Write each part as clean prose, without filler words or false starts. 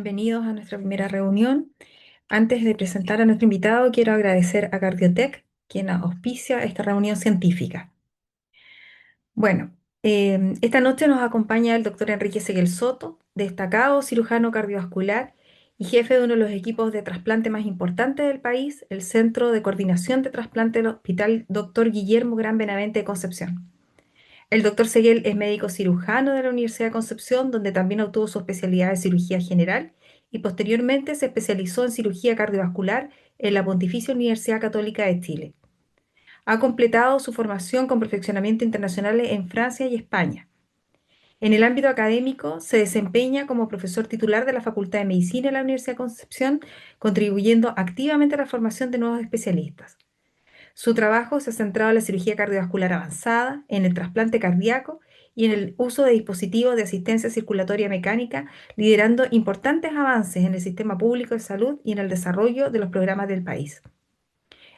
bienvenidos a nuestra primera reunión. Antes de presentar a nuestro invitado, quiero agradecer a Cardiotec, quien auspicia esta reunión científica. Bueno, esta noche nos acompaña el doctor Enrique Seguel Soto, destacado cirujano cardiovascular y jefe de uno de los equipos de trasplante más importantes del país, el Centro de Coordinación de Trasplante del Hospital Dr. Guillermo Gran Benavente de Concepción. El doctor Seguel es médico cirujano de la Universidad de Concepción, donde también obtuvo su especialidad de cirugía general y posteriormente se especializó en cirugía cardiovascular en la Pontificia Universidad Católica de Chile. Ha completado su formación con perfeccionamiento internacional en Francia y España. En el ámbito académico, se desempeña como profesor titular de la Facultad de Medicina de la Universidad de Concepción, contribuyendo activamente a la formación de nuevos especialistas. Su trabajo se ha centrado en la cirugía cardiovascular avanzada, en el trasplante cardíaco y en el uso de dispositivos de asistencia circulatoria mecánica, liderando importantes avances en el sistema público de salud y en el desarrollo de los programas del país.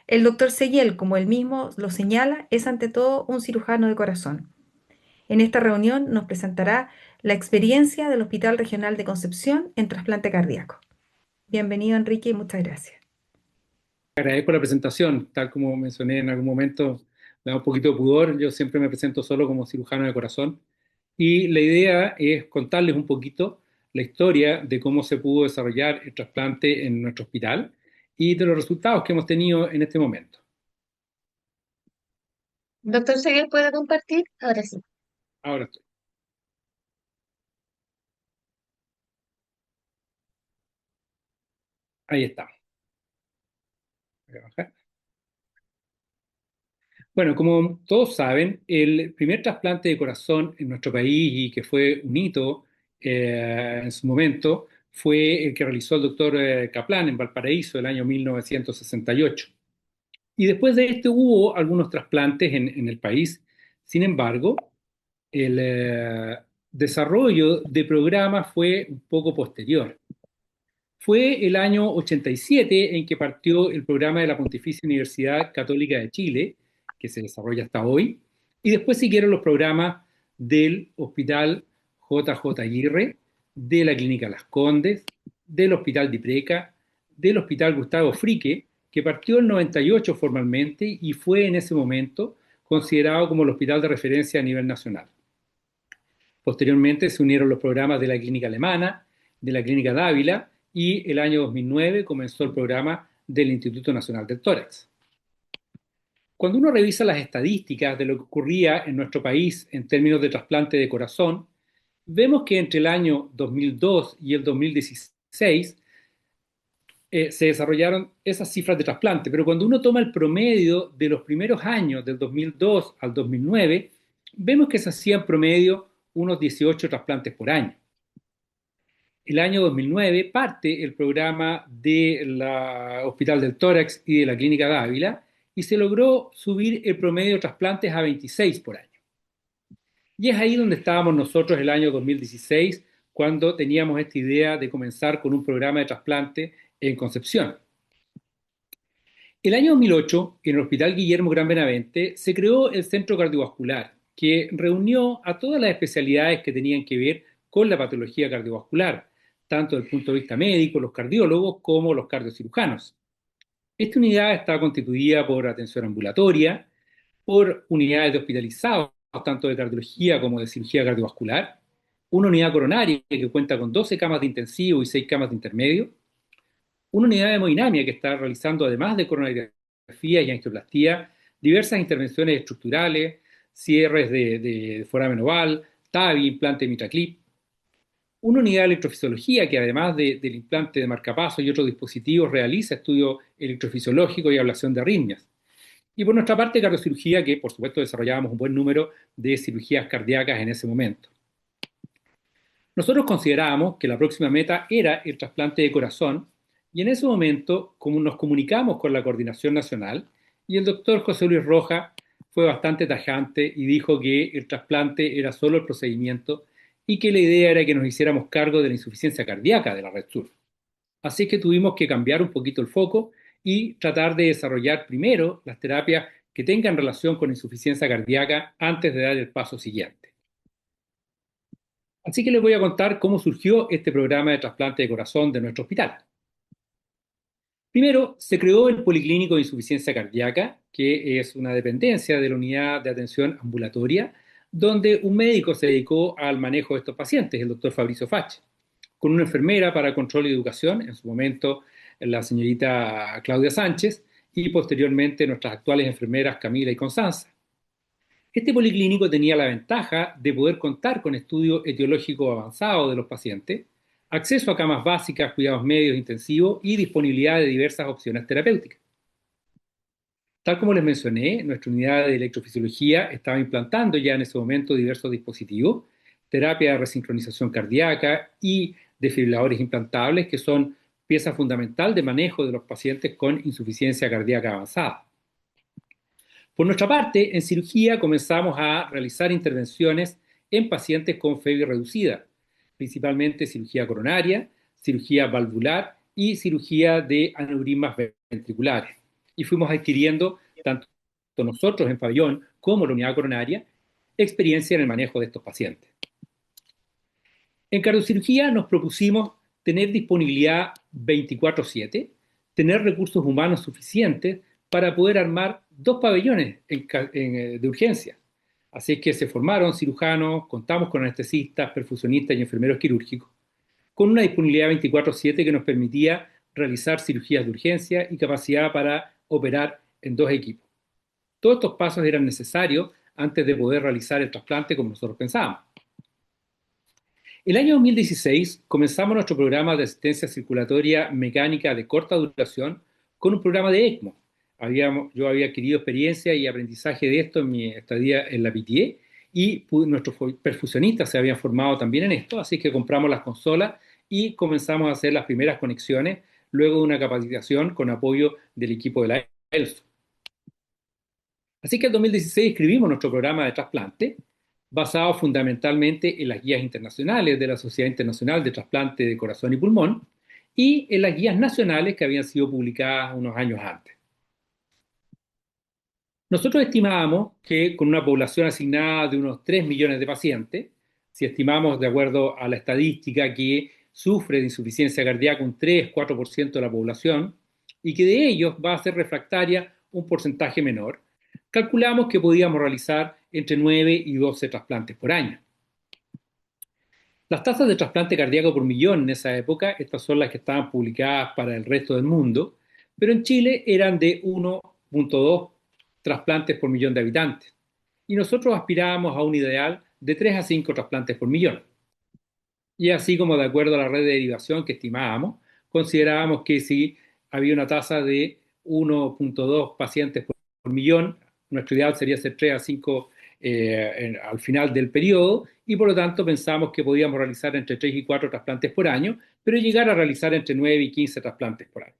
El doctor Seguiel, como él mismo lo señala, es ante todo un cirujano de corazón. En esta reunión nos presentará la experiencia del Hospital Regional de Concepción en trasplante cardíaco. Bienvenido, Enrique, y muchas gracias. Agradezco la presentación, tal como mencioné en algún momento, me da un poquito de pudor, yo siempre me presento solo como cirujano de corazón y la idea es contarles un poquito la historia de cómo se pudo desarrollar el trasplante en nuestro hospital y de los resultados que hemos tenido en este momento. Doctor Seguel, ¿puede compartir? Ahora sí. Ahora estoy. Ahí está. Voy a bajar. Bueno, como todos saben, el primer trasplante de corazón en nuestro país y que fue un hito en su momento fue el que realizó el doctor Kaplan en Valparaíso el año 1968. Y después de este hubo algunos trasplantes en el país. Sin embargo, el desarrollo de programas fue un poco posterior. Fue el año 87 en que partió el programa de la Pontificia Universidad Católica de Chile, que se desarrolla hasta hoy, y después siguieron los programas del Hospital JJ Aguirre, de la Clínica Las Condes, del Hospital Dipreca, del Hospital Gustavo Frique, que partió en 98 formalmente y fue en ese momento considerado como el hospital de referencia a nivel nacional. Posteriormente se unieron los programas de la Clínica Alemana, de la Clínica Dávila y el año 2009 comenzó el programa del Instituto Nacional del Tórax. Cuando uno revisa las estadísticas de lo que ocurría en nuestro país en términos de trasplante de corazón, vemos que entre el año 2002 y el 2016 se desarrollaron esas cifras de trasplante, pero cuando uno toma el promedio de los primeros años, del 2002 al 2009, vemos que se hacían promedio unos 18 trasplantes por año. El año 2009 parte el programa del Hospital del Tórax y de la Clínica Dávila y se logró subir el promedio de trasplantes a 26 por año. Y es ahí donde estábamos nosotros el año 2016, cuando teníamos esta idea de comenzar con un programa de trasplante en Concepción. El año 2008, en el Hospital Guillermo Gran Benavente, se creó el Centro Cardiovascular, que reunió a todas las especialidades que tenían que ver con la patología cardiovascular, tanto desde el punto de vista médico, los cardiólogos, como los cardiocirujanos. Esta unidad está constituida por atención ambulatoria, por unidades de hospitalizados, tanto de cardiología como de cirugía cardiovascular, una unidad coronaria que cuenta con 12 camas de intensivo y 6 camas de intermedio, una unidad de hemodinamia que está realizando, además de coronariografía y angioplastía, diversas intervenciones estructurales, cierres de foramen oval, TAVI, implante de MitraClip, una unidad de electrofisiología que además del implante de marcapaso y otros dispositivos realiza estudio electrofisiológico y ablación de arritmias. Y por nuestra parte, cardiocirugía, que por supuesto desarrollábamos un buen número de cirugías cardíacas en ese momento. Nosotros considerábamos que la próxima meta era el trasplante de corazón y en ese momento, como nos comunicamos con la Coordinación Nacional, y el doctor José Luis Roja fue bastante tajante y dijo que el trasplante era solo el procedimiento y que la idea era que nos hiciéramos cargo de la insuficiencia cardíaca de la Red Sur. Así que tuvimos que cambiar un poquito el foco y tratar de desarrollar primero las terapias que tengan relación con insuficiencia cardíaca antes de dar el paso siguiente. Así que les voy a contar cómo surgió este programa de trasplante de corazón de nuestro hospital. Primero, se creó el Policlínico de Insuficiencia Cardíaca, que es una dependencia de la unidad de atención ambulatoria, donde un médico se dedicó al manejo de estos pacientes, el doctor Fabricio Fache, con una enfermera para control y educación, en su momento la señorita Claudia Sánchez, y posteriormente nuestras actuales enfermeras Camila y Constanza. Este policlínico tenía la ventaja de poder contar con estudio etiológico avanzado de los pacientes, acceso a camas básicas, cuidados medios intensivos y disponibilidad de diversas opciones terapéuticas. Tal como les mencioné, nuestra unidad de electrofisiología estaba implantando ya en ese momento diversos dispositivos, terapia de resincronización cardíaca y desfibriladores implantables, que son pieza fundamental de manejo de los pacientes con insuficiencia cardíaca avanzada. Por nuestra parte, en cirugía comenzamos a realizar intervenciones en pacientes con fiebre reducida, principalmente cirugía coronaria, cirugía valvular y cirugía de aneurismas ventriculares. Y fuimos adquiriendo, tanto nosotros en pabellón como la unidad coronaria, experiencia en el manejo de estos pacientes. En cardiocirugía nos propusimos tener disponibilidad 24/7, tener recursos humanos suficientes para poder armar 2 pabellones de urgencia. Así es que se formaron cirujanos, contamos con anestesistas, perfusionistas y enfermeros quirúrgicos, con una disponibilidad 24/7 que nos permitía realizar cirugías de urgencia y capacidad para operar en 2 equipos. Todos estos pasos eran necesarios antes de poder realizar el trasplante como nosotros pensábamos. El año 2016 comenzamos nuestro programa de asistencia circulatoria mecánica de corta duración con un programa de ECMO. Yo había adquirido experiencia y aprendizaje de esto en mi estadía en la PTA y nuestros perfusionistas se habían formado también en esto, así que compramos las consolas y comenzamos a hacer las primeras conexiones luego de una capacitación con apoyo del equipo de la ELSO. Así que en 2016 escribimos nuestro programa de trasplante, basado fundamentalmente en las guías internacionales de la Sociedad Internacional de Trasplante de Corazón y Pulmón y en las guías nacionales que habían sido publicadas unos años antes. Nosotros estimábamos que con una población asignada de unos 3 millones de pacientes, si estimamos de acuerdo a la estadística que sufre de insuficiencia cardíaca un 3-4% de la población y que de ellos va a ser refractaria un porcentaje menor, calculamos que podíamos realizar entre 9 y 12 trasplantes por año. Las tasas de trasplante cardíaco por millón en esa época, estas son las que estaban publicadas para el resto del mundo, pero en Chile eran de 1,2 trasplantes por millón de habitantes. Y nosotros aspirábamos a un ideal de 3 a 5 trasplantes por millón. Y así como de acuerdo a la red de derivación que estimábamos, considerábamos que si había una tasa de 1,2 pacientes por millón, nuestro ideal sería ser 3 a 5 al final del periodo y por lo tanto pensamos que podíamos realizar entre 3 y 4 trasplantes por año, pero llegar a realizar entre 9 y 15 trasplantes por año.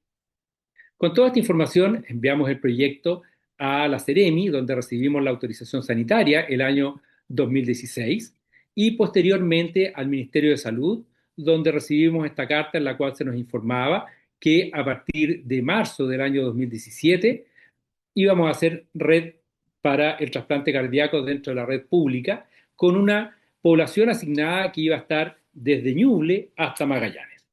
Con toda esta información enviamos el proyecto a la Ceremi, donde recibimos la autorización sanitaria el año 2016 y posteriormente al Ministerio de Salud, donde recibimos esta carta en la cual se nos informaba que a partir de marzo del año 2017 íbamos a hacer red para el trasplante cardíaco dentro de la red pública, con una población asignada que iba a estar desde Ñuble hasta Magallanes.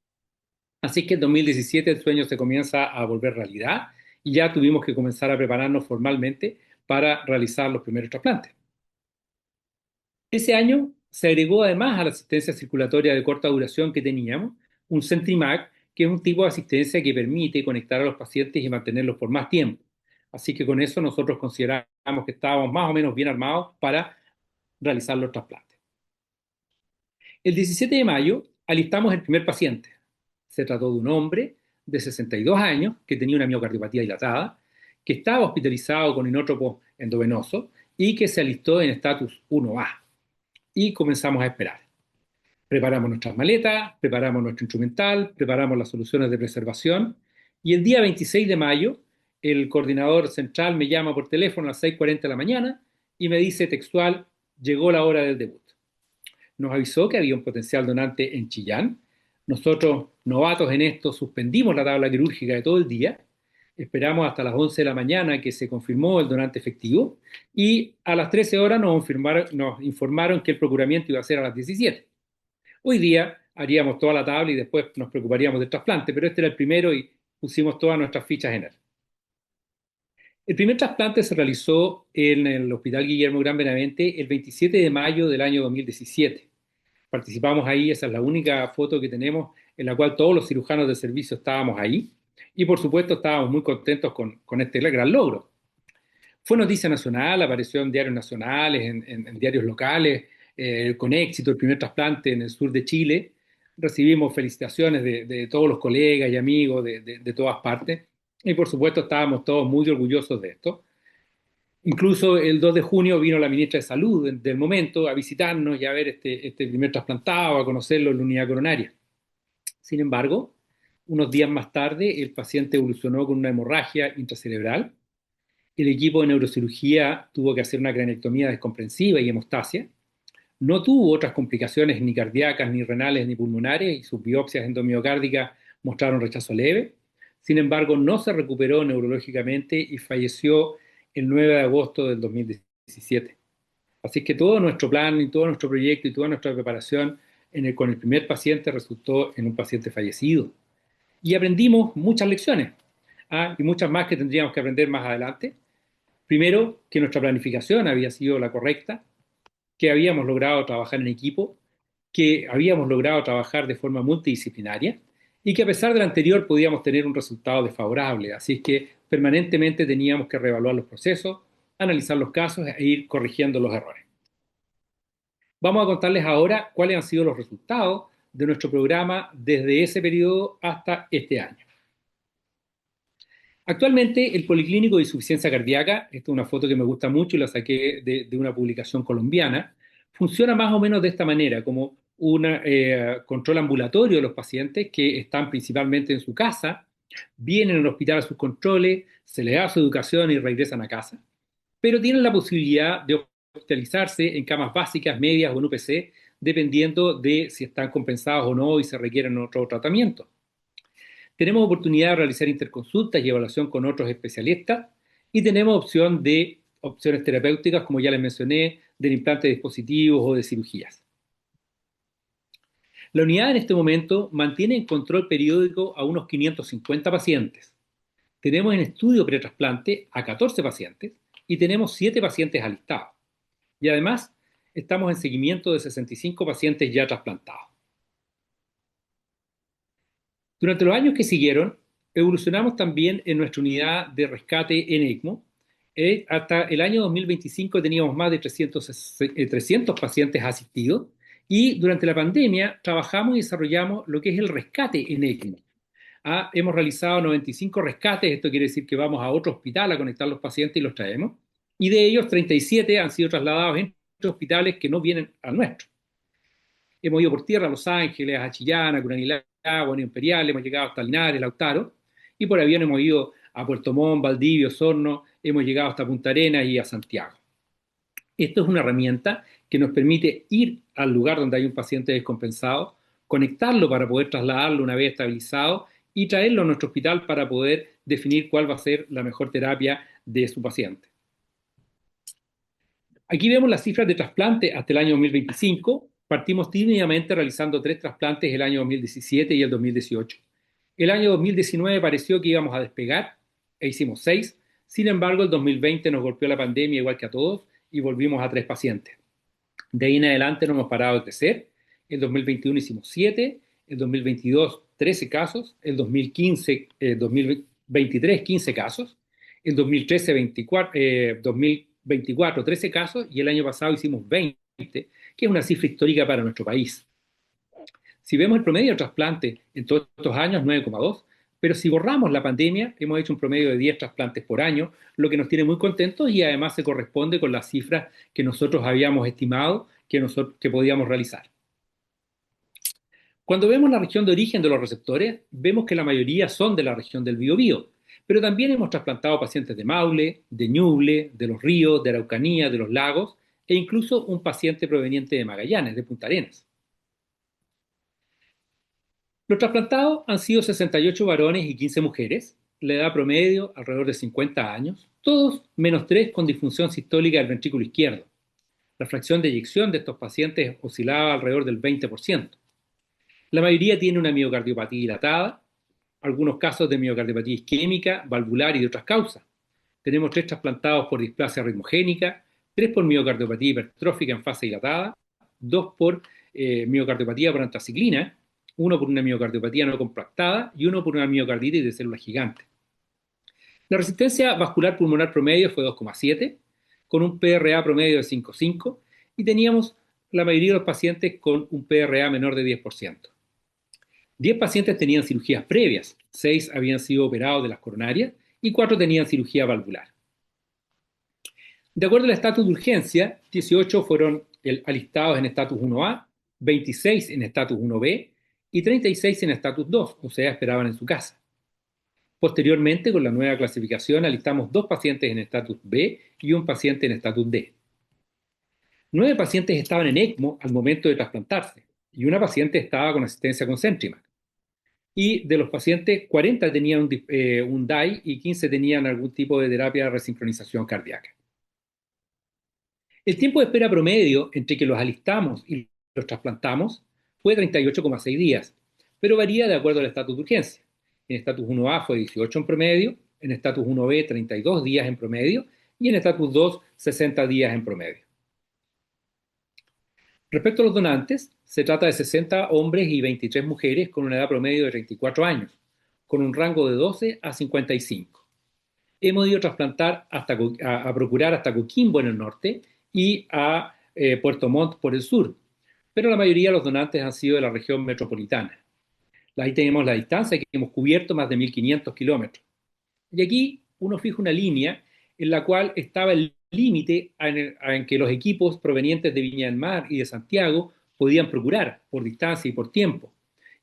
Así que en 2017 el sueño se comienza a volver realidad y ya tuvimos que comenzar a prepararnos formalmente para realizar los primeros trasplantes. Ese año se agregó además a la asistencia circulatoria de corta duración que teníamos, un CentriMac, que es un tipo de asistencia que permite conectar a los pacientes y mantenerlos por más tiempo. Así que con eso nosotros consideramos que estábamos más o menos bien armados para realizar los trasplantes. El 17 de mayo alistamos el primer paciente. Se trató de un hombre de 62 años que tenía una miocardiopatía dilatada, que estaba hospitalizado con inótropo endovenoso y que se alistó en estatus 1A. Y comenzamos a esperar. Preparamos nuestras maletas, preparamos nuestro instrumental, preparamos las soluciones de preservación y el día 26 de mayo el coordinador central me llama por teléfono a las 6:40 de la mañana y me dice textual, llegó la hora del debut. Nos avisó que había un potencial donante en Chillán. Nosotros, novatos en esto, suspendimos la tabla quirúrgica de todo el día. Esperamos hasta las 11 de la mañana que se confirmó el donante efectivo y a las 13 horas nos informaron que el procuramiento iba a ser a las 17. Hoy día haríamos toda la tabla y después nos preocuparíamos del trasplante, pero este era el primero y pusimos todas nuestras fichas en él. El primer trasplante se realizó en el Hospital Guillermo Gran Benavente el 27 de mayo del año 2017. Participamos ahí, esa es la única foto que tenemos en la cual todos los cirujanos de servicio estábamos ahí y por supuesto estábamos muy contentos con este gran logro. Fue noticia nacional, apareció en diarios nacionales, en diarios locales, con éxito el primer trasplante en el sur de Chile. Recibimos felicitaciones de todos los colegas y amigos de todas partes y por supuesto estábamos todos muy orgullosos de esto. Incluso el 2 de junio vino la ministra de Salud del momento a visitarnos y a ver este primer trasplantado, a conocerlo en la unidad coronaria. Sin embargo, unos días más tarde, el paciente evolucionó con una hemorragia intracerebral. El equipo de neurocirugía tuvo que hacer una cranectomía descomprensiva y hemostasia. No tuvo otras complicaciones ni cardíacas, ni renales, ni pulmonares, y sus biopsias endomiocárdicas mostraron rechazo leve. Sin embargo, no se recuperó neurológicamente y falleció el 9 de agosto del 2017. Así que todo nuestro plan y todo nuestro proyecto y toda nuestra preparación con el primer paciente resultó en un paciente fallecido. Y aprendimos muchas lecciones, y muchas más que tendríamos que aprender más adelante. Primero, que nuestra planificación había sido la correcta, que habíamos logrado trabajar en equipo, que habíamos logrado trabajar de forma multidisciplinaria y que a pesar del anterior podíamos tener un resultado desfavorable. Así es que permanentemente teníamos que reevaluar los procesos, analizar los casos e ir corrigiendo los errores. Vamos a contarles ahora cuáles han sido los resultados de nuestro programa desde ese periodo hasta este año. Actualmente, el Policlínico de Insuficiencia Cardíaca, esta es una foto que me gusta mucho y la saqué de una publicación colombiana, funciona más o menos de esta manera, como un control ambulatorio de los pacientes que están principalmente en su casa, vienen al hospital a sus controles, se les da su educación y regresan a casa, pero tienen la posibilidad de hospitalizarse en camas básicas, medias o en UPC, dependiendo de si están compensados o no y se requieren otro tratamiento. Tenemos oportunidad de realizar interconsultas y evaluación con otros especialistas y tenemos opción de opciones terapéuticas, como ya les mencioné, del implante de dispositivos o de cirugías. La unidad en este momento mantiene en control periódico a unos 550 pacientes. Tenemos en estudio pretrasplante a 14 pacientes y tenemos 7 pacientes alistados. Y además, estamos en seguimiento de 65 pacientes ya trasplantados. Durante los años que siguieron, evolucionamos también en nuestra unidad de rescate en ECMO. Hasta el año 2025 teníamos más de 300 pacientes asistidos y durante la pandemia trabajamos y desarrollamos lo que es el rescate en ECMO. Hemos realizado 95 rescates, esto quiere decir que vamos a otro hospital a conectar los pacientes y los traemos, y de ellos 37 han sido trasladados entre hospitales que no vienen al nuestro. Hemos ido por tierra a Los Ángeles, a Chillán, a Curanilá, a Guaneo Imperial, hemos llegado hasta Linares, Lautaro, y por avión hemos ido a Puerto Montt, Valdivia, Osorno, hemos llegado hasta Punta Arenas y a Santiago. Esto es una herramienta que nos permite ir al lugar donde hay un paciente descompensado, conectarlo para poder trasladarlo una vez estabilizado y traerlo a nuestro hospital para poder definir cuál va a ser la mejor terapia de su paciente. Aquí vemos las cifras de trasplante hasta el año 2025. Partimos tímidamente realizando 3 trasplantes el año 2017 y el 2018. El año 2019 pareció que íbamos a despegar e hicimos 6. Sin embargo, el 2020 nos golpeó la pandemia igual que a todos y volvimos a 3 pacientes. De ahí en adelante no hemos parado de crecer. El 2021 hicimos 7, el 2022 13 casos, el 2023 15 casos, el 2013 2024 13 casos y el año pasado hicimos 20, que es una cifra histórica para nuestro país. Si vemos el promedio de trasplante en todos estos años, 9,2, pero si borramos la pandemia, hemos hecho un promedio de 10 trasplantes por año, lo que nos tiene muy contentos y además se corresponde con las cifras que nosotros habíamos estimado que podíamos realizar. Cuando vemos la región de origen de los receptores, vemos que la mayoría son de la región del Biobío, pero también hemos trasplantado pacientes de Maule, de Ñuble, de Los Ríos, de Araucanía, de Los Lagos e incluso un paciente proveniente de Magallanes, de Punta Arenas. Los trasplantados han sido 68 varones y 15 mujeres, la edad promedio alrededor de 50 años, todos menos 3 con disfunción sistólica del ventrículo izquierdo. La fracción de eyección de estos pacientes oscilaba alrededor del 20%. La mayoría tiene una miocardiopatía dilatada, algunos casos de miocardiopatía isquémica, valvular y de otras causas. Tenemos 3 trasplantados por displasia ritmogénica, 3 por miocardiopatía hipertrófica en fase dilatada, 2 por miocardiopatía por antraciclina, 1 por una miocardiopatía no compactada y 1 por una miocarditis de células gigantes. La resistencia vascular pulmonar promedio fue 2,7, con un PRA promedio de 5,5 y teníamos la mayoría de los pacientes con un PRA menor de 10%. 10 pacientes tenían cirugías previas, 6 habían sido operados de las coronarias y 4 tenían cirugía valvular. De acuerdo al estatus de urgencia, 18 fueron alistados en estatus 1A, 26 en estatus 1B y 36 en estatus 2, o sea, esperaban en su casa. Posteriormente, con la nueva clasificación, alistamos 2 pacientes en estatus B y un paciente en estatus D. 9 pacientes estaban en ECMO al momento de trasplantarse y una paciente estaba con asistencia con Centrimac. Y de los pacientes, 40 tenían un DAI y 15 tenían algún tipo de terapia de resincronización cardíaca. El tiempo de espera promedio entre que los alistamos y los trasplantamos fue 38,6 días, pero varía de acuerdo al estatus de urgencia. En estatus 1A fue 18 en promedio, en estatus 1B 32 días en promedio y en estatus 2 60 días en promedio. Respecto a los donantes, se trata de 60 hombres y 23 mujeres con una edad promedio de 34 años, con un rango de 12 a 55. Hemos ido a trasplantar a procurar hasta Coquimbo en el norte y a Puerto Montt por el sur, pero la mayoría de los donantes han sido de la región metropolitana. Ahí tenemos la distancia que hemos cubierto, más de 1.500 kilómetros. Y aquí uno fija una línea en la cual estaba el límite en que los equipos provenientes de Viña del Mar y de Santiago podían procurar por distancia y por tiempo.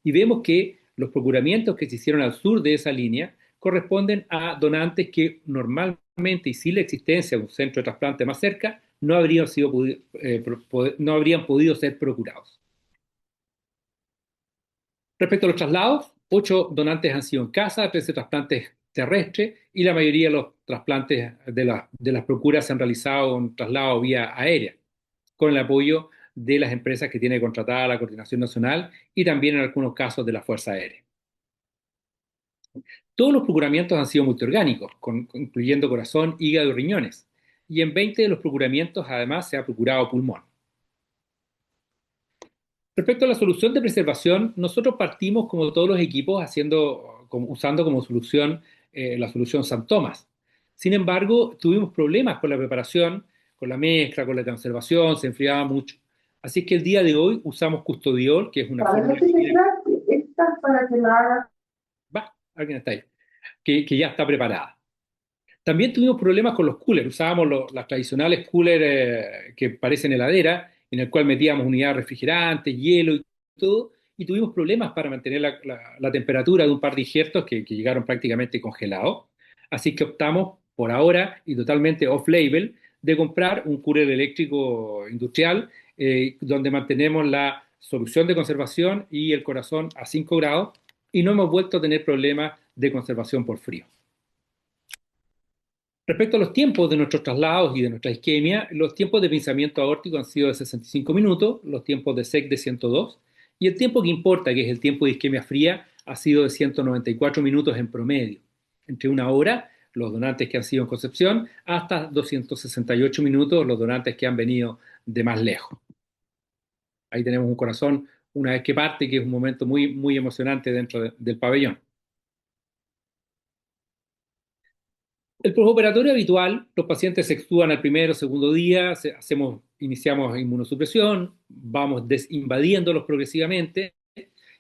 Y vemos que los procuramientos que se hicieron al sur de esa línea corresponden a donantes que normalmente y sin la existencia de un centro de trasplante más cerca no habrían podido ser procurados. Respecto a los traslados, 8 donantes han sido en casa, 13 trasplantes terrestres y la mayoría de los trasplantes de las procuras se han realizado en traslado vía aérea, con el apoyo de las empresas que tiene contratada la Coordinación Nacional y también en algunos casos de la Fuerza Aérea. Todos los procuramientos han sido multiorgánicos, incluyendo corazón, hígado y riñones, y en 20 de los procuramientos además se ha procurado pulmón. Respecto a la solución de preservación, nosotros partimos como todos los equipos usando como solución la solución San Tomás. Sin embargo, tuvimos problemas con la preparación, con la mezcla, con la conservación, se enfriaba mucho. Así que el día de hoy usamos Custodiol, que es una fórmula alguien está ahí, que ya está preparada. También tuvimos problemas con los coolers. Usábamos las tradicionales coolers que parecen heladera, en el cual metíamos unidades refrigerantes, hielo y todo, y tuvimos problemas para mantener la temperatura de un par de injertos que llegaron prácticamente congelados. Así que optamos por ahora y totalmente off-label de comprar un cooler eléctrico industrial donde mantenemos la solución de conservación y el corazón a 5 grados y no hemos vuelto a tener problemas de conservación por frío. Respecto a los tiempos de nuestros traslados y de nuestra isquemia, los tiempos de pinzamiento aórtico han sido de 65 minutos, los tiempos de SEC de 102, y el tiempo que importa, que es el tiempo de isquemia fría, ha sido de 194 minutos en promedio. Entre 1 hora, los donantes que han sido en Concepción, hasta 268 minutos los donantes que han venido de más lejos. Ahí tenemos un corazón una vez que parte, que es un momento muy, muy emocionante dentro del pabellón. El postoperatorio habitual, los pacientes se extúan al primer o segundo día, iniciamos inmunosupresión, vamos desinvadiéndolos progresivamente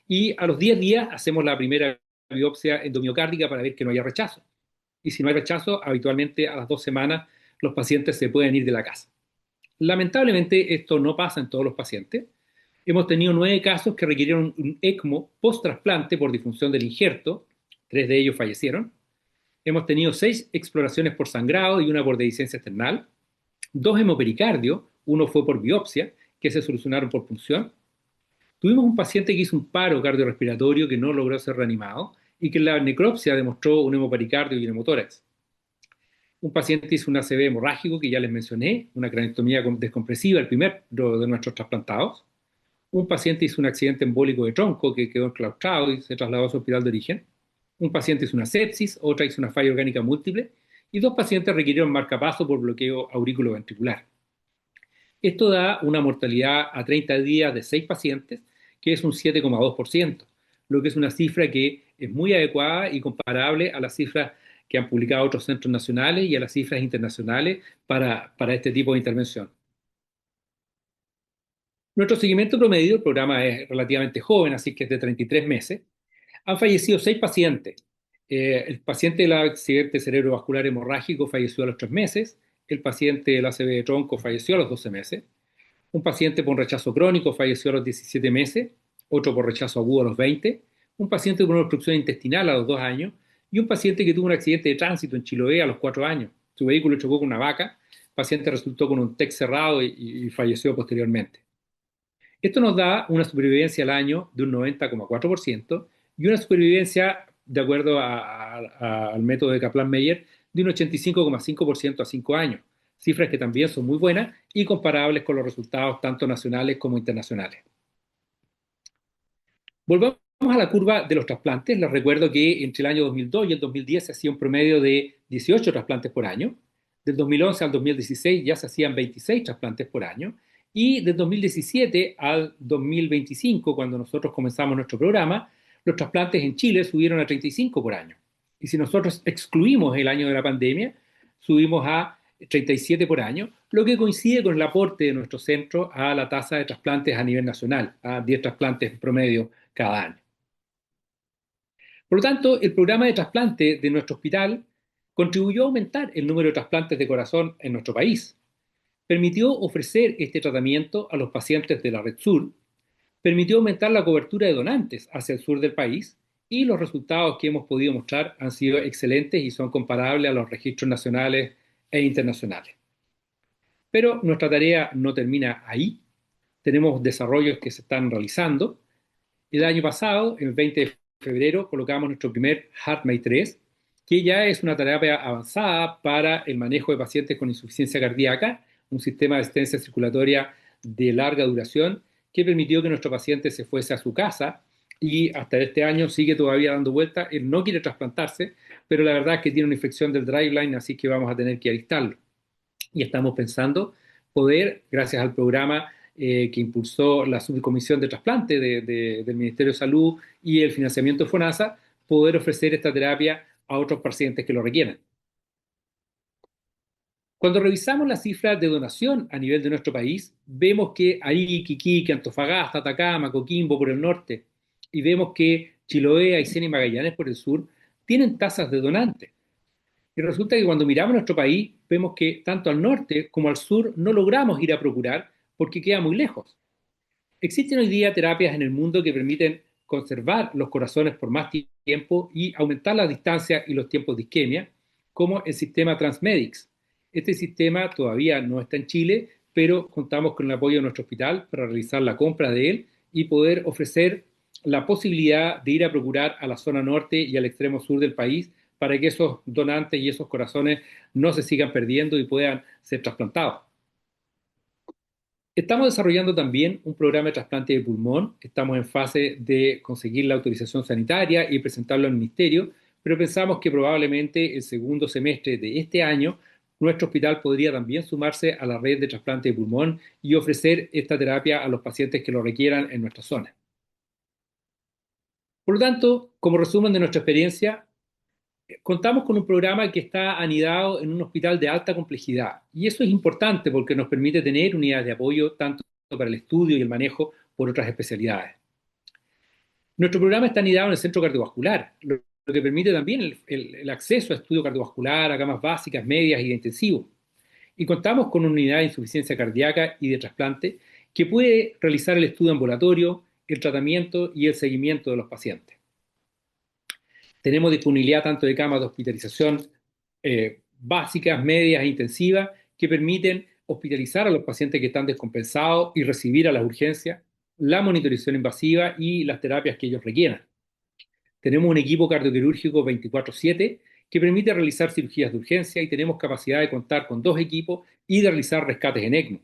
y a los 10 días hacemos la primera biopsia endomiocárdica para ver que no haya rechazo. Y si no hay rechazo, habitualmente a las 2 semanas los pacientes se pueden ir de la casa. Lamentablemente esto no pasa en todos los pacientes. Hemos tenido 9 casos que requirieron un ECMO post-trasplante por disfunción del injerto, 3 de ellos fallecieron. Hemos tenido 6 exploraciones por sangrado y una por dehiscencia external, 2 hemopericardio, uno fue por biopsia, que se solucionaron por punción. Tuvimos un paciente que hizo un paro cardiorrespiratorio que no logró ser reanimado y que en la necropsia demostró un hemopericardio y un hemotórax. Un paciente hizo un ACV hemorrágico que ya les mencioné, una craniotomía descompresiva, el primero de nuestros trasplantados. Un paciente hizo un accidente embólico de tronco que quedó enclaustrado y se trasladó a su hospital de origen. Un paciente hizo una sepsis, otra hizo una falla orgánica múltiple y dos pacientes requirieron marcapaso por bloqueo aurículo-ventricular. Esto da una mortalidad a 30 días de 6 pacientes, que es un 7,2%, lo que es una cifra que es muy adecuada y comparable a las cifras que han publicado otros centros nacionales y a las cifras internacionales para este tipo de intervención. Nuestro seguimiento promedio, el programa es relativamente joven, así que es de 33 meses. Han fallecido 6 pacientes. El paciente del accidente cerebrovascular hemorrágico falleció a los 3 meses. El paciente del ACV de tronco falleció a los 12 meses. Un paciente por rechazo crónico falleció a los 17 meses. Otro por rechazo agudo a los 20. Un paciente con una obstrucción intestinal a los 2 años. Y un paciente que tuvo un accidente de tránsito en Chiloé a los 4 años. Su vehículo chocó con una vaca. El paciente resultó con un TEC cerrado y falleció posteriormente. Esto nos da una supervivencia al año de un 90,4% y una supervivencia, de acuerdo al método de Kaplan-Meier, de un 85,5% a 5 años, cifras que también son muy buenas y comparables con los resultados tanto nacionales como internacionales. Volvamos a la curva de los trasplantes. Les recuerdo que entre el año 2002 y el 2010 se hacía un promedio de 18 trasplantes por año. Del 2011 al 2016 ya se hacían 26 trasplantes por año. Y del 2017 al 2025, cuando nosotros comenzamos nuestro programa, los trasplantes en Chile subieron a 35 por año. Y si nosotros excluimos el año de la pandemia, subimos a 37 por año, lo que coincide con el aporte de nuestro centro a la tasa de trasplantes a nivel nacional, a 10 trasplantes en promedio cada año. Por lo tanto, el programa de trasplante de nuestro hospital contribuyó a aumentar el número de trasplantes de corazón en nuestro país. Permitió ofrecer este tratamiento a los pacientes de la Red Sur, permitió aumentar la cobertura de donantes hacia el sur del país y los resultados que hemos podido mostrar han sido excelentes y son comparables a los registros nacionales e internacionales. Pero nuestra tarea no termina ahí. Tenemos desarrollos que se están realizando. El año pasado, el 20 de febrero, colocamos nuestro primer HeartMate 3, que ya es una terapia avanzada para el manejo de pacientes con insuficiencia cardíaca, un sistema de asistencia circulatoria de larga duración que permitió que nuestro paciente se fuese a su casa y hasta este año sigue todavía dando vuelta. Él no quiere trasplantarse, pero la verdad es que tiene una infección del driveline, así que vamos a tener que alistarlo. Y estamos pensando poder, gracias al programa que impulsó la subcomisión de trasplante del Ministerio de Salud y el financiamiento de FONASA, poder ofrecer esta terapia a otros pacientes que lo requieran. Cuando revisamos las cifras de donación a nivel de nuestro país, vemos que Arica, Iquique, Antofagasta, Atacama, Coquimbo por el norte, y vemos que Chiloé, Aysén y Magallanes por el sur, tienen tasas de donantes. Y resulta que cuando miramos nuestro país, vemos que tanto al norte como al sur no logramos ir a procurar porque queda muy lejos. Existen hoy día terapias en el mundo que permiten conservar los corazones por más tiempo y aumentar la distancia y los tiempos de isquemia, como el sistema Transmedics. Este sistema todavía no está en Chile, pero contamos con el apoyo de nuestro hospital para realizar la compra de él y poder ofrecer la posibilidad de ir a procurar a la zona norte y al extremo sur del país para que esos donantes y esos corazones no se sigan perdiendo y puedan ser trasplantados. Estamos desarrollando también un programa de trasplante de pulmón. Estamos en fase de conseguir la autorización sanitaria y presentarlo al ministerio, pero pensamos que probablemente el segundo semestre de este año nuestro hospital podría también sumarse a la red de trasplante de pulmón y ofrecer esta terapia a los pacientes que lo requieran en nuestra zona. Por lo tanto, como resumen de nuestra experiencia, contamos con un programa que está anidado en un hospital de alta complejidad y eso es importante porque nos permite tener unidades de apoyo tanto para el estudio y el manejo por otras especialidades. Nuestro programa está anidado en el centro cardiovascular, lo que permite también el acceso a estudio cardiovascular, a camas básicas, medias y de intensivo. Y contamos con una unidad de insuficiencia cardíaca y de trasplante que puede realizar el estudio ambulatorio, el tratamiento y el seguimiento de los pacientes. Tenemos disponibilidad tanto de camas de hospitalización básicas, medias e intensivas que permiten hospitalizar a los pacientes que están descompensados y recibir a las urgencias la monitorización invasiva y las terapias que ellos requieran. Tenemos un equipo cardioquirúrgico 24/7 que permite realizar cirugías de urgencia y tenemos capacidad de contar con 2 equipos y de realizar rescates en ECMO.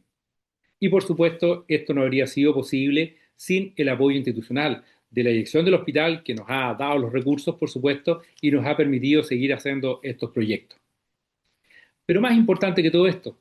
Y por supuesto, esto no habría sido posible sin el apoyo institucional de la dirección del hospital, que nos ha dado los recursos, por supuesto, y nos ha permitido seguir haciendo estos proyectos. Pero más importante que todo esto,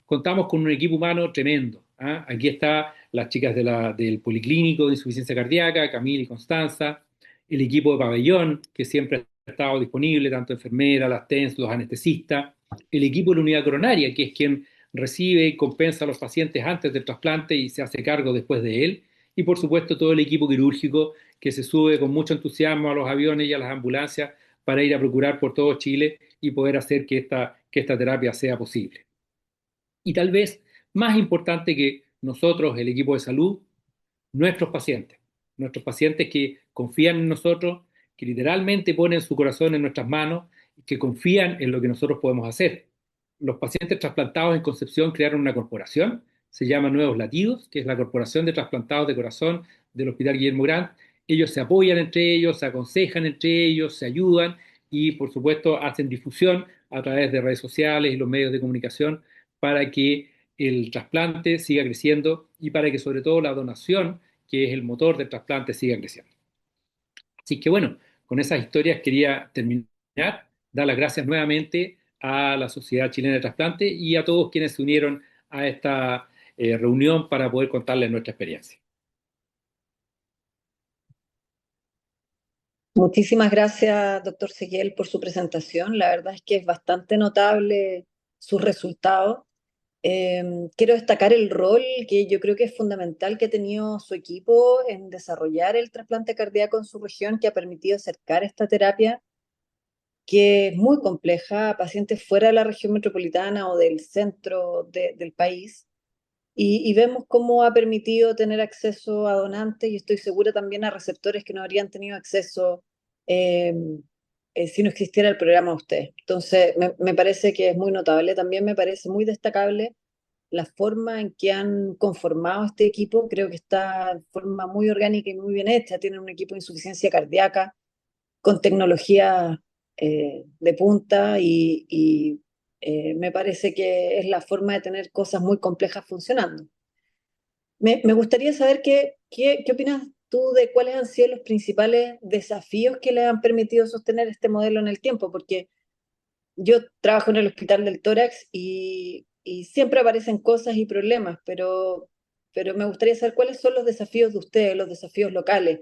contamos con un equipo humano tremendo. ¿Ah? Aquí están las chicas del Policlínico de Insuficiencia Cardíaca, Camila y Constanza, el equipo de pabellón, que siempre ha estado disponible, tanto enfermeras, las TENS, los anestesistas, el equipo de la unidad coronaria, que es quien recibe y compensa a los pacientes antes del trasplante y se hace cargo después de él, y por supuesto todo el equipo quirúrgico que se sube con mucho entusiasmo a los aviones y a las ambulancias para ir a procurar por todo Chile y poder hacer que esta terapia sea posible. Y tal vez más importante que nosotros, el equipo de salud, nuestros pacientes que confían en nosotros, que literalmente ponen su corazón en nuestras manos, que confían en lo que nosotros podemos hacer. Los pacientes trasplantados en Concepción crearon una corporación, se llama Nuevos Latidos, que es la Corporación de Trasplantados de Corazón del Hospital Guillermo Grant. Ellos se apoyan entre ellos, se aconsejan entre ellos, se ayudan y, por supuesto, hacen difusión a través de redes sociales y los medios de comunicación para que el trasplante siga creciendo y para que sobre todo la donación, que es el motor del trasplante, siga creciendo. Así que bueno, con esas historias quería terminar, dar las gracias nuevamente a la Sociedad Chilena de Trasplante y a todos quienes se unieron a esta reunión para poder contarles nuestra experiencia. Muchísimas gracias, doctor Seguiel, por su presentación. La verdad es que es bastante notable sus resultados. Quiero destacar el rol que yo creo que es fundamental que ha tenido su equipo en desarrollar el trasplante cardíaco en su región, que ha permitido acercar esta terapia, que es muy compleja, a pacientes fuera de la región metropolitana o del centro del país. Y vemos cómo ha permitido tener acceso a donantes y estoy segura también a receptores que no habrían tenido acceso eh, si no existiera el programa de ustedes. Entonces, me parece que es muy notable. También me parece muy destacable la forma en que han conformado este equipo. Creo que está de forma muy orgánica y muy bien hecha. Tienen un equipo de insuficiencia cardíaca con tecnología de punta y me parece que es la forma de tener cosas muy complejas funcionando. Me gustaría saber qué opinas tú de cuáles han sido los principales desafíos que le han permitido sostener este modelo en el tiempo, porque yo trabajo en el Hospital del Tórax y siempre aparecen cosas y problemas, pero me gustaría saber cuáles son los desafíos de ustedes, los desafíos locales.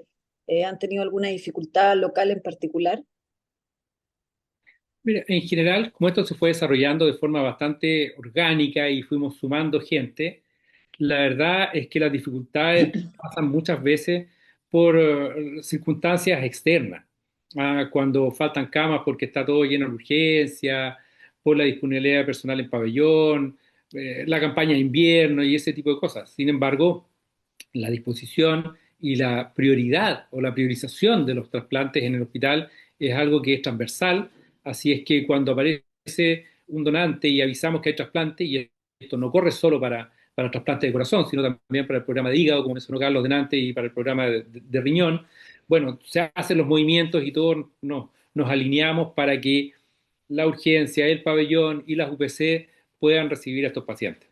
¿Han tenido alguna dificultad local en particular? Mira, en general, como esto se fue desarrollando de forma bastante orgánica y fuimos sumando gente, la verdad es que las dificultades pasan muchas veces por circunstancias externas. Cuando faltan camas porque está todo lleno de urgencia, por la disponibilidad de personal en pabellón, la campaña de invierno y ese tipo de cosas. Sin embargo, la disposición y la prioridad o la priorización de los trasplantes en el hospital es algo que es transversal, así es que cuando aparece un donante y avisamos que hay trasplante, y esto no corre solo para trasplante de corazón, sino también para el programa de hígado, como mencionó Carlos delante, y para el programa de riñón, bueno, se hacen los movimientos y todos nos alineamos para que la urgencia, el pabellón y las UPC puedan recibir a estos pacientes.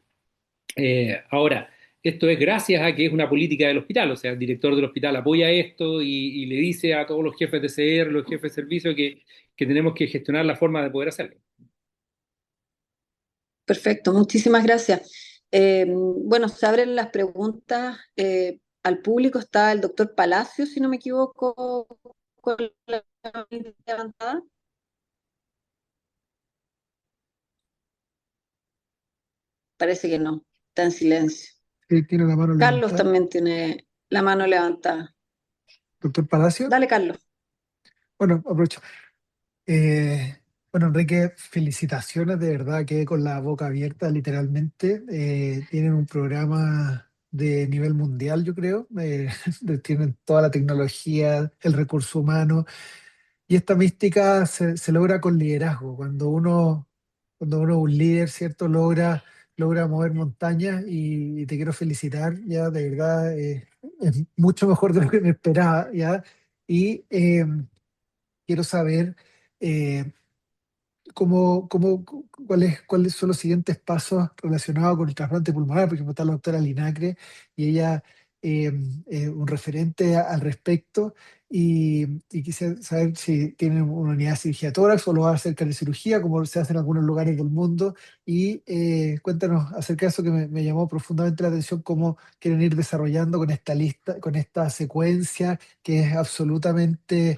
Ahora, esto es gracias a que es una política del hospital, o sea, el director del hospital apoya esto y le dice a todos los jefes de CR, los jefes de servicio, que tenemos que gestionar la forma de poder hacerlo. Perfecto, muchísimas gracias. Bueno, se abren las preguntas al público. Está el doctor Palacio, si no me equivoco, con la mano levantada. Parece que no, está en silencio. Sí, tiene la mano Carlos levantada. también tiene la mano levantada. Doctor Palacio. Dale, Carlos. Bueno, aprovecho. Eh, bueno, Enrique, felicitaciones, de verdad, quedé con la boca abierta, literalmente. Tienen un programa de nivel mundial, yo creo. Tienen toda la tecnología, el recurso humano. Y esta mística se logra con liderazgo. Cuando uno es un líder, ¿cierto? Logra mover montañas y te quiero felicitar, ya, de verdad, es mucho mejor de lo que me esperaba, ya. Y quiero saber eh, cuáles son los siguientes pasos relacionados con el trasplante pulmonar, porque está la doctora Linacre y ella un referente al respecto y quisiera saber si tienen una unidad de cirugía tórax o lo hacen cerca de cirugía, como se hace en algunos lugares del mundo. Y cuéntanos acerca de eso que me llamó profundamente la atención, cómo quieren ir desarrollando con esta lista, con esta secuencia que es absolutamente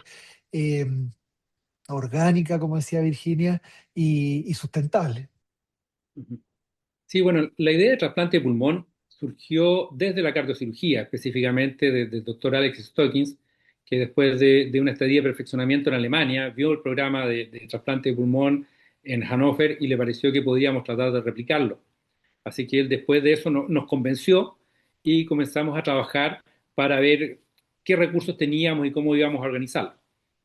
eh, orgánica, como decía Virginia, y sustentable. Ujú. Sí, bueno, la idea de trasplante de pulmón surgió desde la cardiocirugía, específicamente del doctor Alex Stokins, que después de una estadía de perfeccionamiento en Alemania, vio el programa de trasplante de pulmón en Hannover y le pareció que podíamos tratar de replicarlo. Así que él después de eso nos convenció y comenzamos a trabajar para ver qué recursos teníamos y cómo íbamos a organizarlo.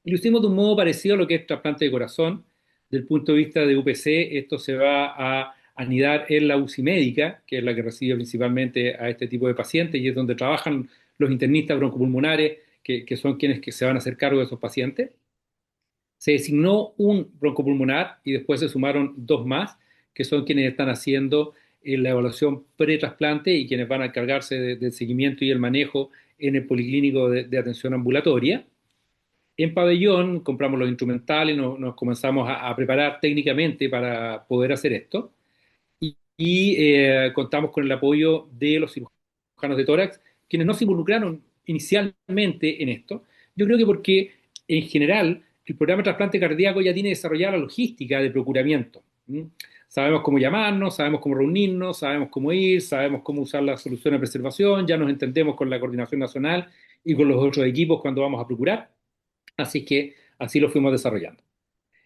Y lo hicimos de un modo parecido a lo que es trasplante de corazón. Desde el punto de vista de UPC, esto se va a anidar en la UCI médica, que es la que recibe principalmente a este tipo de pacientes y es donde trabajan los internistas broncopulmonares, que son quienes que se van a hacer cargo de esos pacientes. Se designó un broncopulmonar y después se sumaron dos más, que son quienes están haciendo la evaluación pre-trasplante y quienes van a encargarse del seguimiento y el manejo en el policlínico de atención ambulatoria. En pabellón compramos los instrumentales, nos comenzamos a preparar técnicamente para poder hacer esto y contamos con el apoyo de los cirujanos de tórax, quienes no se involucraron inicialmente en esto. Yo creo que porque en general el programa de trasplante cardíaco ya tiene desarrollada la logística de procuramiento. ¿Mm? Sabemos cómo llamarnos, sabemos cómo reunirnos, sabemos cómo ir, sabemos cómo usar la solución de preservación, ya nos entendemos con la coordinación nacional y con los otros equipos cuando vamos a procurar. Así que así lo fuimos desarrollando.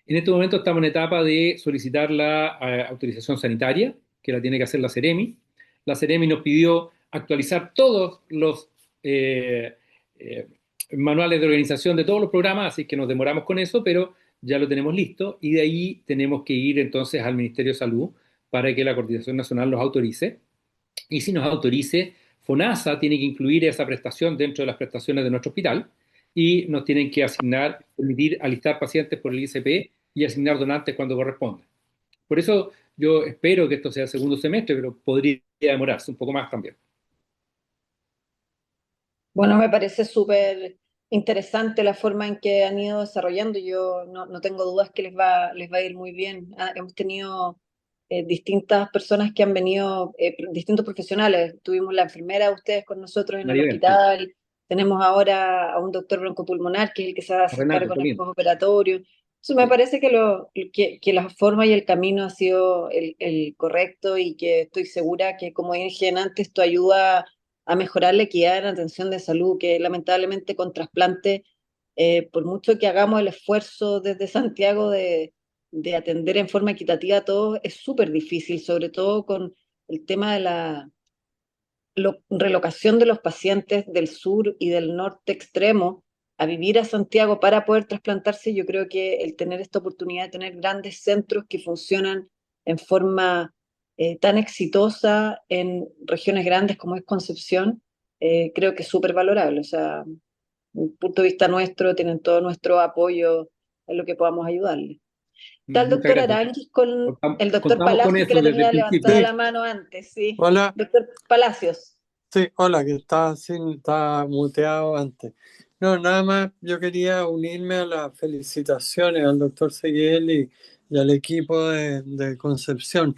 En este momento estamos en etapa de solicitar la autorización sanitaria, que la tiene que hacer la Seremi. La Seremi nos pidió actualizar todos los eh, eh, manuales de organización de todos los programas, así que nos demoramos con eso, pero ya lo tenemos listo y de ahí tenemos que ir entonces al Ministerio de Salud para que la Coordinación Nacional los autorice. Y si nos autorice, FONASA tiene que incluir esa prestación dentro de las prestaciones de nuestro hospital y nos tienen que asignar, permitir alistar pacientes por el ICP y asignar donantes cuando corresponda. Por eso yo espero que esto sea el segundo semestre, pero podría demorarse un poco más también. Bueno, me parece súper interesante la forma en que han ido desarrollando. Yo no tengo dudas que les va a ir muy bien. Hemos tenido distintas personas que han venido, distintos profesionales. Tuvimos la enfermera de ustedes con nosotros en el Maribel, sí. hospital. Tenemos ahora a un doctor broncopulmonar que es el que se va a hacer Renato cargo en el también. postoperatorio. Eso me Sí. parece que la forma y el camino ha sido el correcto y que estoy segura que, como dije antes, esto ayuda a mejorar la equidad en la atención de salud, que lamentablemente con trasplante, por mucho que hagamos el esfuerzo desde Santiago de atender en forma equitativa a todos, es súper difícil, sobre todo con el tema de la relocación de los pacientes del sur y del norte extremo a vivir a Santiago para poder trasplantarse. Yo creo que el tener esta oportunidad de tener grandes centros que funcionan en forma tan exitosa en regiones grandes como es Concepción, creo que es súper valorable. O sea, desde el punto de vista nuestro, tienen todo nuestro apoyo en lo que podamos ayudarles. Está el Muchas doctor gracias. Aranguis con el doctor Contamos con Palacios, que eso le desde el tenía levantada principio. la Sí, mano antes, sí. hola, Doctor Palacios. sí, hola, que estaba muteado antes. No, nada más, yo quería unirme a las felicitaciones al doctor Seguiel y al equipo de Concepción.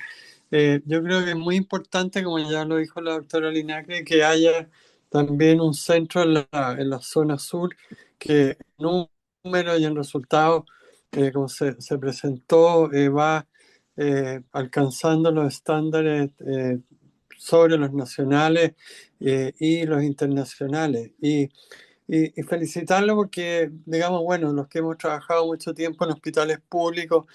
Yo creo que es muy importante, como ya lo dijo la doctora Linacre, que haya también un centro en la zona sur que en número y en resultados, como se presentó, va alcanzando los estándares sobre los nacionales y los internacionales. Y felicitarlo porque, digamos, bueno, los que hemos trabajado mucho tiempo en hospitales públicos,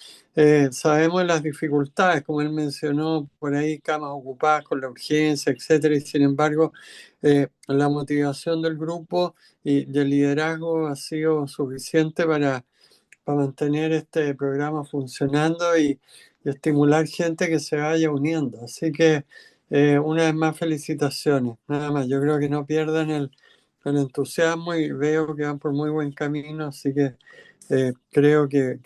sabemos las dificultades, como él mencionó, por ahí camas ocupadas con la urgencia, etcétera, y sin embargo, la motivación del grupo y del liderazgo ha sido suficiente para mantener este programa funcionando y estimular gente que se vaya uniendo. Así que, una vez más, felicitaciones. Nada más, yo creo que no pierdan el entusiasmo y veo que van por muy buen camino, así que creo que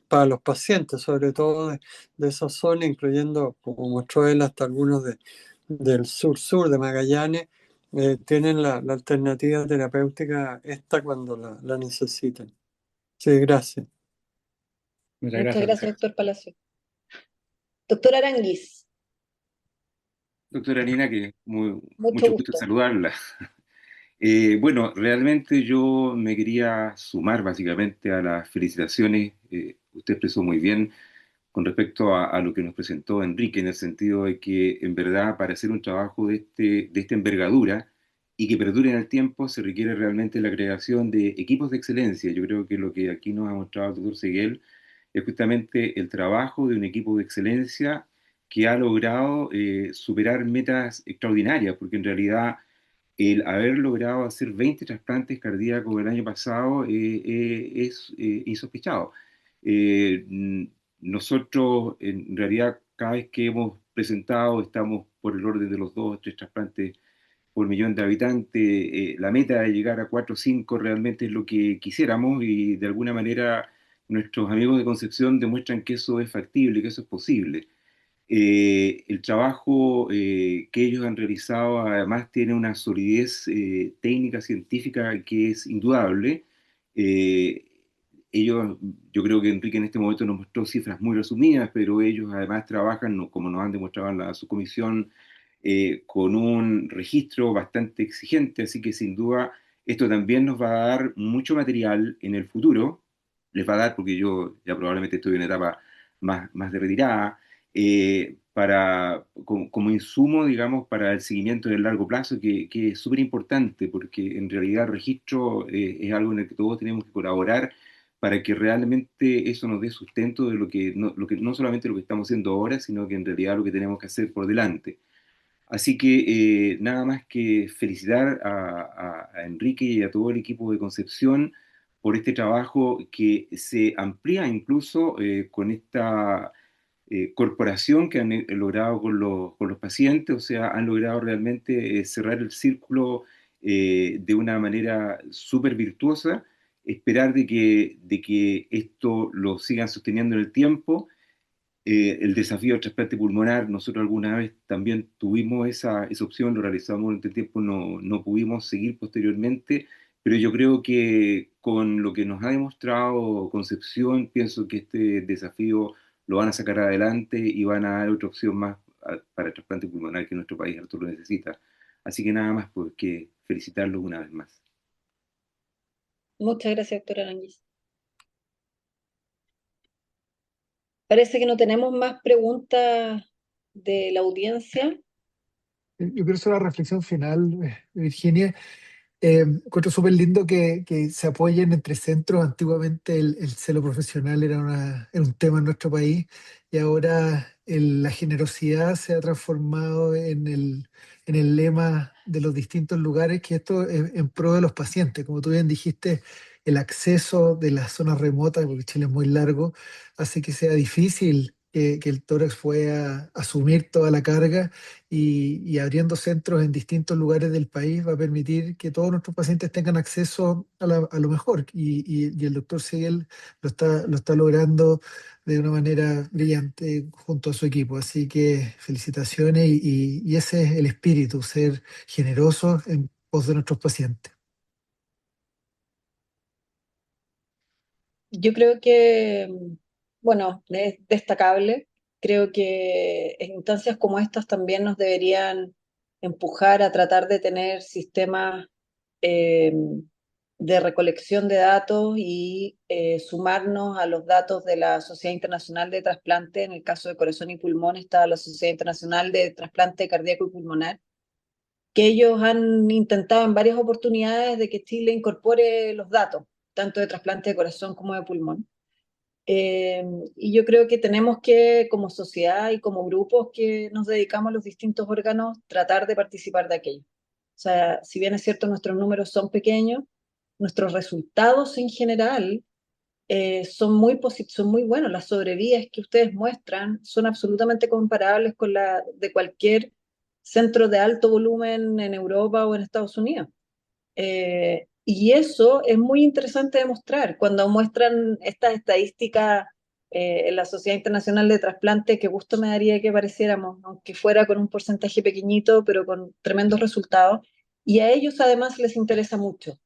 para los pacientes, sobre todo de esa zona, incluyendo, como mostró él, hasta algunos del sur-sur de Magallanes, tienen la alternativa terapéutica esta cuando la necesitan. Sí, gracias. Muchas Muchas gracias, gracias, doctor. doctor Palacio. Doctor Aranguis, Doctora Nina, que mucho mucho gusto en gusto. saludarla. Bueno, realmente yo me quería sumar básicamente a las felicitaciones. Usted expresó muy bien con respecto a lo que nos presentó Enrique, en el sentido de que en verdad para hacer un trabajo de esta envergadura y que perdure en el tiempo se requiere realmente la creación de equipos de excelencia. Yo creo que lo que aquí nos ha mostrado el doctor Seguel es justamente el trabajo de un equipo de excelencia que ha logrado superar metas extraordinarias, porque en realidad el haber logrado hacer 20 trasplantes cardíacos el año pasado es insospechado. Nosotros, en realidad, cada vez que hemos presentado, estamos por el orden de los 2 o 3 trasplantes por millón de habitantes. La meta de llegar a 4 o 5 realmente es lo que quisiéramos y de alguna manera nuestros amigos de Concepción demuestran que eso es factible, que eso es posible. El trabajo que ellos han realizado además tiene una solidez técnica, científica que es indudable. Eh, ellos, yo creo que Enrique en este momento nos mostró cifras muy resumidas, pero ellos además trabajan, como nos han demostrado en la subcomisión, con un registro bastante exigente, así que sin duda esto también nos va a dar mucho material en el futuro. Les va a dar, porque yo ya probablemente estoy en una etapa más de retirada, como insumo, digamos, para el seguimiento del largo plazo, que es súper importante, porque en realidad el registro es algo en el que todos tenemos que colaborar para que realmente eso nos dé sustento de lo que no solamente lo que estamos haciendo ahora, sino que en realidad lo que tenemos que hacer por delante. Así que nada más que felicitar a Enrique y a todo el equipo de Concepción por este trabajo que se amplía incluso con esta corporación que han logrado con los pacientes, o sea, han logrado realmente cerrar el círculo de una manera súper virtuosa, esperar de que esto lo sigan sosteniendo en el tiempo. El desafío del trasplante pulmonar, nosotros alguna vez también tuvimos esa opción, lo realizamos durante el tiempo, no pudimos seguir posteriormente, pero yo creo que con lo que nos ha demostrado Concepción, pienso que este desafío lo van a sacar adelante y van a dar otra opción más para el trasplante pulmonar que nuestro país harto lo necesita. Así que nada más, pues que felicitarlos una vez más. Muchas gracias, doctor Aranguis. Parece que no tenemos más preguntas de la audiencia. Yo quiero hacer una reflexión final, Virginia. Encuentro súper lindo que se apoyen entre centros. Antiguamente el celo profesional era un tema en nuestro país y ahora la generosidad se ha transformado en el lema de los distintos lugares, que esto es en pro de los pacientes. Como tú bien dijiste, el acceso de las zonas remotas, porque Chile es muy largo, hace que sea difícil que el tórax pueda asumir toda la carga y abriendo centros en distintos lugares del país va a permitir que todos nuestros pacientes tengan acceso a lo mejor. Y el doctor Seguel lo está logrando de una manera brillante junto a su equipo. Así que felicitaciones y ese es el espíritu, ser generosos en pos de nuestros pacientes. Yo creo que, bueno, es destacable. Creo que en instancias como estas también nos deberían empujar a tratar de tener sistemas eh, de recolección de datos y sumarnos a los datos de la Sociedad Internacional de Trasplante. En el caso de corazón y pulmón está la Sociedad Internacional de Trasplante Cardíaco y Pulmonar, que ellos han intentado en varias oportunidades de que Chile incorpore los datos, tanto de trasplante de corazón como de pulmón. Eh, y yo creo que tenemos que, como sociedad y como grupos que nos dedicamos a los distintos órganos, tratar de participar de aquello. O sea, si bien es cierto, nuestros números son pequeños, nuestros resultados en general son muy buenos. Las sobrevidas que ustedes muestran son absolutamente comparables con la de cualquier centro de alto volumen en Europa o en Estados Unidos. Y eso es muy interesante de mostrar. Cuando muestran estas estadísticas en la Sociedad Internacional de Trasplante, que gusto me daría que pareciéramos, aunque fuera con un porcentaje pequeñito, pero con tremendos resultados. y a ellos además les interesa mucho.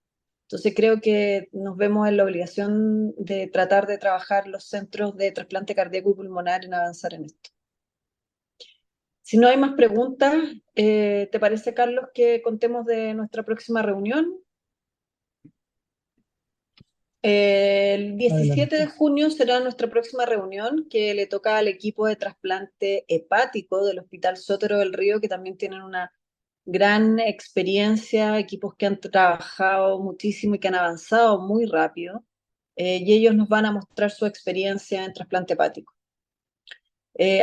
Entonces creo que nos vemos en la obligación de tratar de trabajar los centros de trasplante cardíaco y pulmonar en avanzar en esto. Si no hay más preguntas, ¿te parece, Carlos, que contemos de nuestra próxima reunión? El 17 de Adelante. junio será nuestra próxima reunión, que le toca al equipo de trasplante hepático del Hospital Sotero del Río, que también tienen una gran experiencia, equipos que han trabajado muchísimo y que han avanzado muy rápido, y ellos nos van a mostrar su experiencia en trasplante hepático.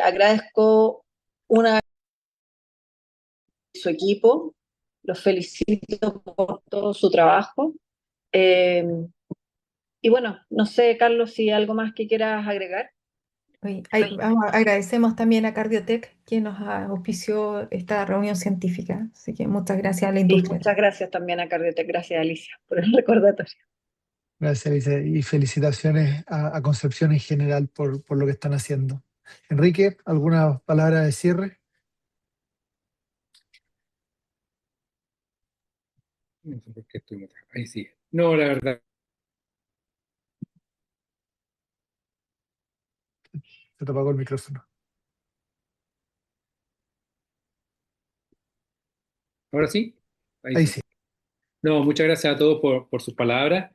Agradezco una su equipo, los felicito por todo su trabajo. Eh, y bueno, no sé, Carlos, si hay algo más que quieras agregar. Agradecemos también a Cardiotec, quien nos auspició esta reunión científica. Así que muchas gracias a la Y industria. muchas gracias también a Cardiotec, gracias Alicia por el recordatorio. Gracias, Alicia, y felicitaciones a Concepción en general por lo que están haciendo. Enrique, ¿alguna palabra de cierre? No sé por qué estoy muteado. Ahí sí. No, la verdad. Se te apagó el micrófono. Ahora sí. Ahí Ahí sí. sí. No, muchas gracias a todos por sus palabras.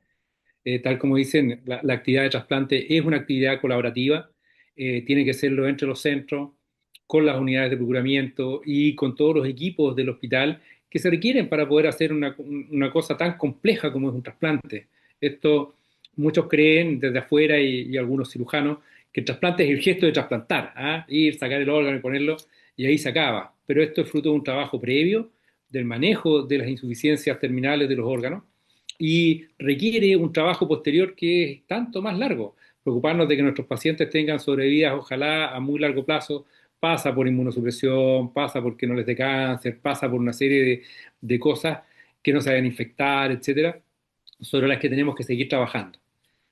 Tal como dicen, la actividad de trasplante es una actividad colaborativa, tiene que serlo entre los centros, con las unidades de procuramiento y con todos los equipos del hospital que se requieren para poder hacer una cosa tan compleja como es un trasplante. Esto, muchos creen desde afuera y algunos cirujanos que el trasplante es el gesto de trasplantar, ¿ah? Ir, sacar el órgano y ponerlo y ahí se acaba. Pero esto es fruto de un trabajo previo, del manejo de las insuficiencias terminales de los órganos y requiere un trabajo posterior que es tanto más largo. Preocuparnos de que nuestros pacientes tengan sobrevidas, ojalá a muy largo plazo, pasa por inmunosupresión, pasa porque no les dé cáncer, pasa por una serie de cosas que no se vayan a infectar, etcétera, sobre las que tenemos que seguir trabajando.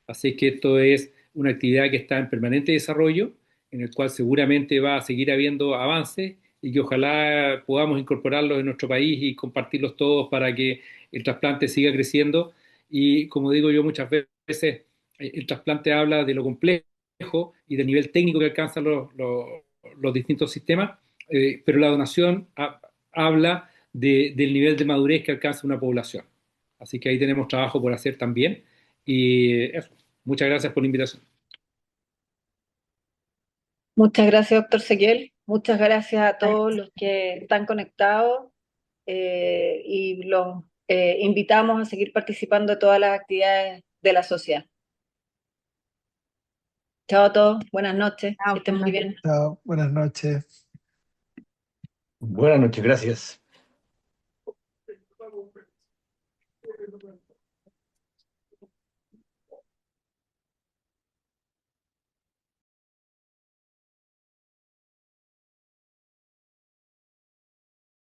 Así que esto es una actividad que está en permanente desarrollo, en el cual seguramente va a seguir habiendo avances y que ojalá podamos incorporarlos en nuestro país y compartirlos todos para que el trasplante siga creciendo. Y como digo yo muchas veces, el trasplante habla de lo complejo y del nivel técnico que alcanzan los distintos sistemas, pero la donación habla del nivel de madurez que alcanza una población. Así que ahí tenemos trabajo por hacer también. Y eso, muchas gracias por la invitación. Muchas gracias, doctor Sequiel. Muchas gracias a todos los que están conectados, y los invitamos a seguir participando de todas las actividades de la sociedad. Chao a todos, buenas noches, que Chao, estén muy bien. Chao, buenas noches. Buenas noches, gracias.